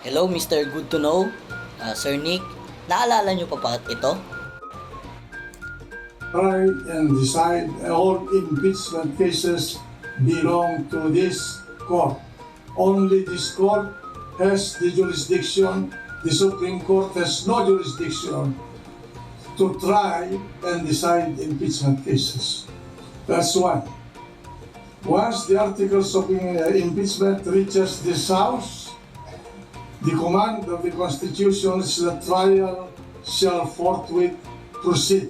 Hello, Mr. Good to Know, Sir Nick. Naalala nyo pa ba ito? Try and decide all impeachment cases belong to this court. Only this court has the jurisdiction. The Supreme Court has no jurisdiction to try and decide impeachment cases. That's one. Once the articles of impeachment reaches this House, the command of the Constitution is that trial shall forthwith proceed.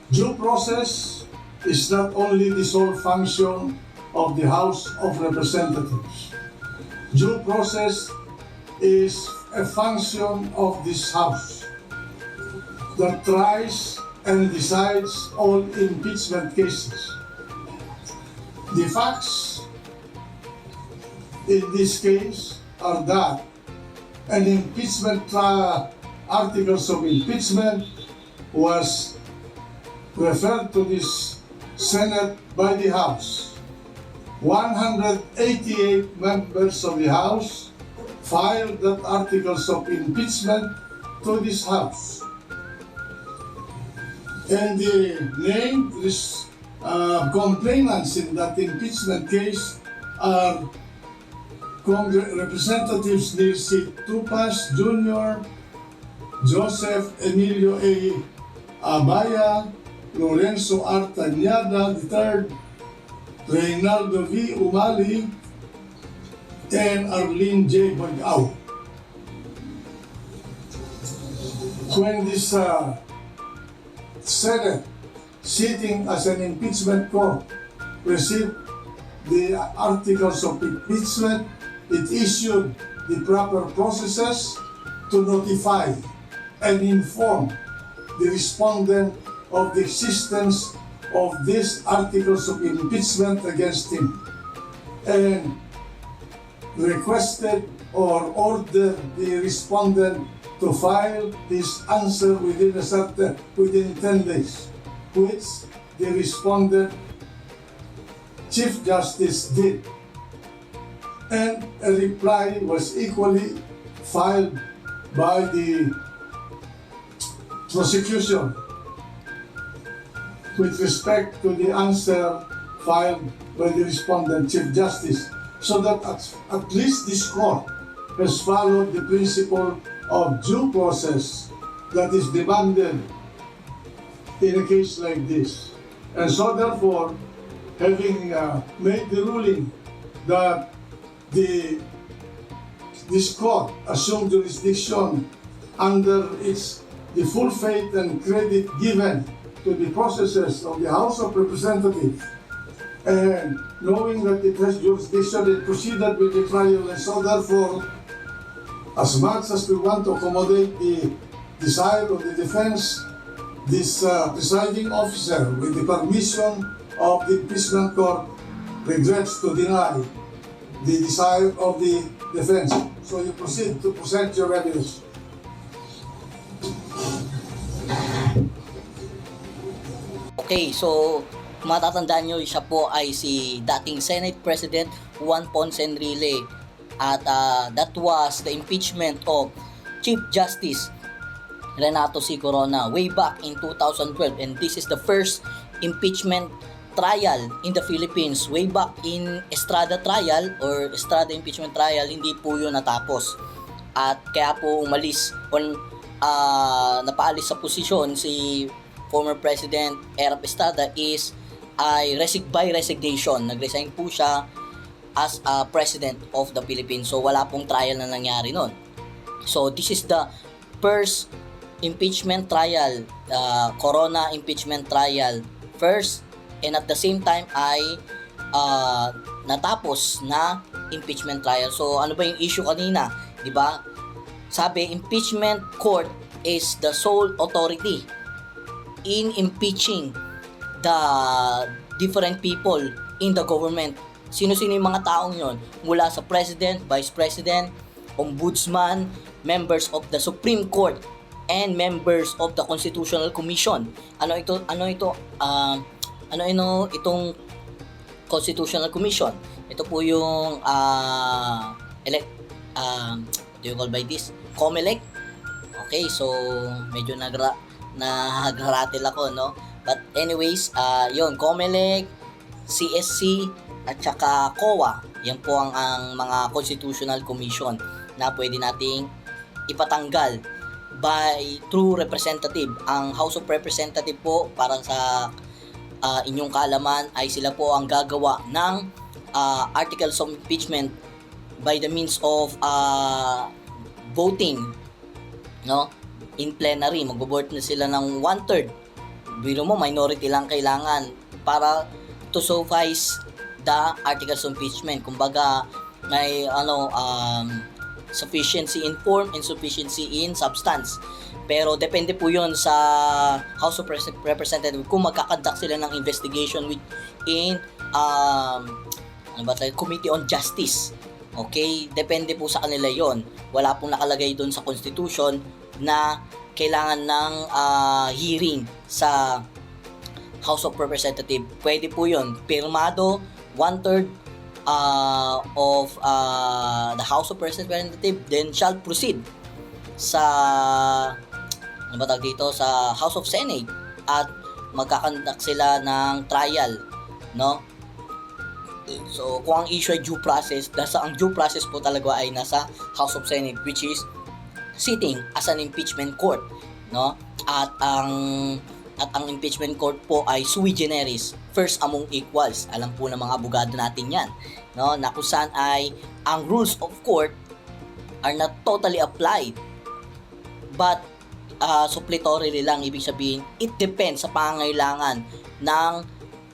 Due process is not only the sole function of the House of Representatives. Due process is a function of this House that tries and decides all impeachment cases. The facts in this case are that an impeachment articles of impeachment was referred to this Senate by the House. 188 members of the House filed that articles of impeachment to this House. And the named complainants in that impeachment case are Representatives Nilsi Tupas Jr., Joseph Emilio A. Abaya, Lorenzo R. Tanyada III, Reynaldo V. Umali, and Arlene J. Bagao. When this Senate, sitting as an impeachment court, received the articles of impeachment, it issued the proper processes to notify and inform the respondent of the existence of these articles of impeachment against him, and requested or ordered the respondent to file his answer within 10 days, which the respondent Chief Justice did. And a reply was equally filed by the prosecution with respect to the answer filed by the respondent Chief Justice, so that at least this court has followed the principle of due process that is demanded in a case like this. And so therefore, having made the ruling that this court assumed jurisdiction under the full faith and credit given to the processes of the House of Representatives, and knowing that it has jurisdiction, it proceeded with the trial. And so therefore, as much as we want to accommodate the desire of the defense, this presiding officer, with the permission of the impeachment court, regrets to deny the desire of the defense. So you proceed to present your evidence. Okay, so matatandaan nyo, siya po ay si dating Senate President Juan Ponce Enrile, at that was the impeachment of Chief Justice Renato C. Corona way back in 2012, and this is the first impeachment trial in the Philippines. Way back in Estrada trial or Estrada impeachment trial, hindi po yun natapos, at kaya po umalis napaalis sa posisyon si former President Erap Estrada ay by resignation. Nag-resign po siya as President of the Philippines. So wala pong trial na nangyari nun. So this is the first impeachment trial, Corona impeachment trial, first, and at the same time ay natapos na impeachment trial. So ano ba yung issue kanina, di ba? Sabi, impeachment court is the sole authority in impeaching the different people in the government. Sino-sino yung mga taong yon? Mula sa President, Vice President, Ombudsman, members of the Supreme Court, and members of the Constitutional Commission. Itong Constitutional Commission? Ito po yung what do you call by this? COMELEC. Okay, so medyo nagharatil ako, no? But anyways, yon COMELEC, CSC, at saka COA. Yan po ang mga constitutional commission na pwede nating ipatanggal by through representative. Ang House of Representative po, para sa inyong kaalaman, ay sila po ang gagawa ng articles of impeachment by the means of voting, no? In plenary, magbo-vote na sila ng 1/3. Biro mo, minority lang kailangan para to suffice the articles of impeachment. Kumbaga, may sufficiency in form and sufficiency in substance. Pero depende po 'yon sa House of Representatives kung magkakandak sila ng investigation in Committee on Justice. Okay? Depende po sa kanila 'yon. Wala pong nakalagay doon sa Constitution na kailangan ng hearing sa House of Representatives. Pwede po 'yon. Pirmado 1/3 of the House of Representatives, then shall proceed sa sa House of Senate at magkakandak sila ng trial, no? So kung ang issue ay due process, ang due process po talaga ay nasa House of Senate, which is sitting as an impeachment court, no? At ang impeachment court po ay sui generis, first among equals. Alam po ng mga abogado natin 'yan, no? Na kung saan ay ang rules of court are not totally applied, but suppletorily lang. Ibig sabihin, it depends sa pangangailangan ng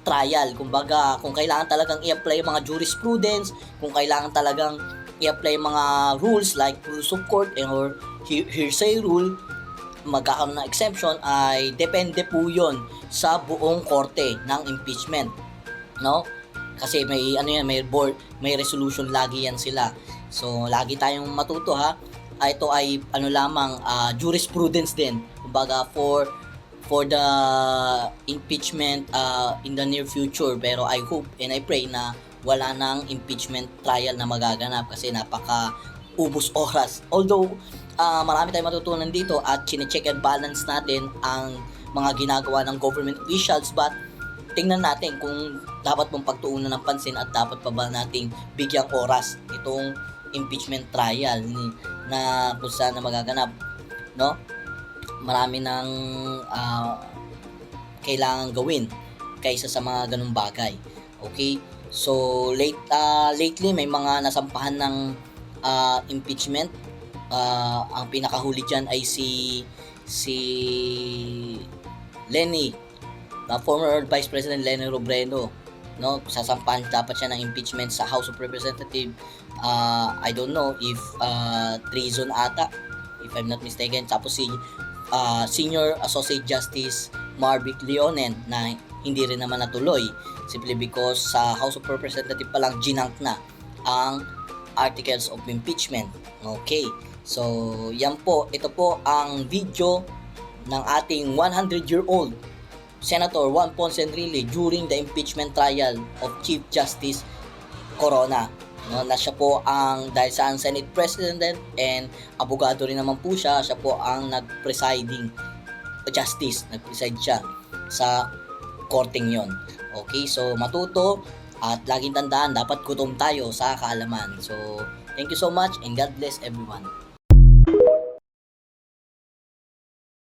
trial. Kumbaga, kung kailangan talagang i-apply mga jurisprudence, kung kailangan talagang i-apply mga rules like rules of court or hearsay rule, magkakaroon ng exemption, ay depende po yon sa buong korte ng impeachment, no? Kasi may may board, may resolution lagi yan sila. So lagi tayong matuto, ha. Ito ay lamang jurisprudence din. Kumbaga for the impeachment in the near future. Pero I hope and I pray na wala nang impeachment trial na magaganap kasi napaka ubos oras. Although marami tayong matutunan dito at chine-check and balance natin ang mga ginagawa ng government officials, but tingnan natin kung dapat mong pagtuunan ng pansin at dapat pa ba nating bigyang oras itong impeachment trial na kung saan na magaganap, no? Marami nang kailangan gawin kaysa sa mga ganung bagay. Okay? So lately may mga nasampahan ng impeachment. Ang pinakahuli diyan ay si Lenny, former Vice President Lenny Robredo, no? Sasampahan dapat siya ng impeachment sa House of Representatives. I don't know if treason ata, if I'm not mistaken. Tapos si Senior Associate Justice Marvick Leonen na hindi rin naman natuloy simply because sa House of Representatives pa lang ginank na ang articles of impeachment. Okay, so yan po, ito po ang video ng ating 100-year-old Senator Juan Ponce Enrile during the impeachment trial of Chief Justice Corona, no? Na siya po dahil sa Senate President and abogado rin naman po siya po ang nag-preside siya sa korteng yon. Okay, so matuto at laging tandaan, dapat gutom tayo sa kaalaman. So thank you so much and God bless everyone.